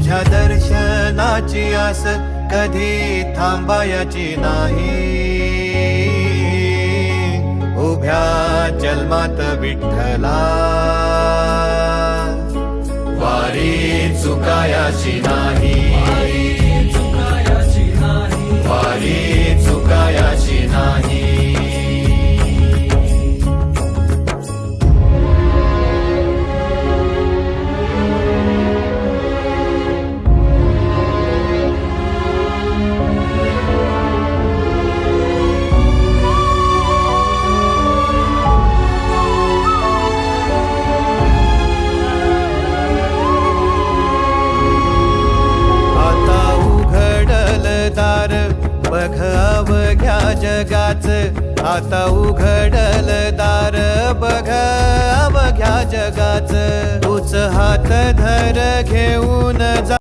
तुझ्या दर्शनाची आस कधी थांबायची नाही. उभ्या जन्मात विठ्ठला वारी चुकायाची नाही. वारी चुकायाची नाही. बघ अवघ्या जगाच, आता उघडल दार बघ अवघ्या जगाच. तूच हात धर घेऊन जा